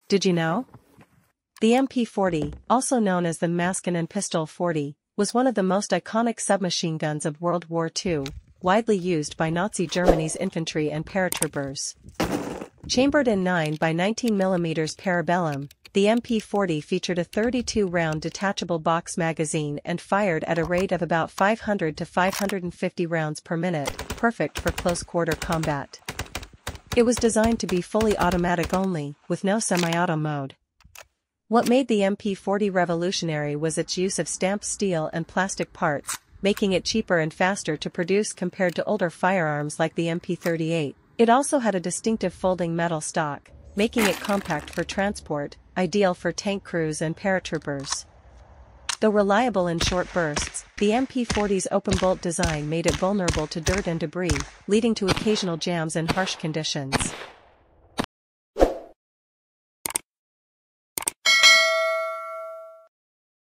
Did you know? The MP40, also known as the Maskin & Pistol 40, was one of the most iconic submachine guns of World War II, widely used by Nazi Germany's infantry and paratroopers. Chambered in 9 by 19 mm parabellum, the MP40 featured a 32-round detachable box magazine and fired at a rate of about 500 to 550 rounds per minute, perfect for close-quarter combat. It was designed to be fully automatic only, with no semi-auto mode. What made the MP40 revolutionary was its use of stamped steel and plastic parts, making it cheaper and faster to produce compared to older firearms like the MP38. It also had a distinctive folding metal stock, making it compact for transport, ideal for tank crews and paratroopers. Though reliable in short bursts, the MP40's open-bolt design made it vulnerable to dirt and debris, leading to occasional jams in harsh conditions.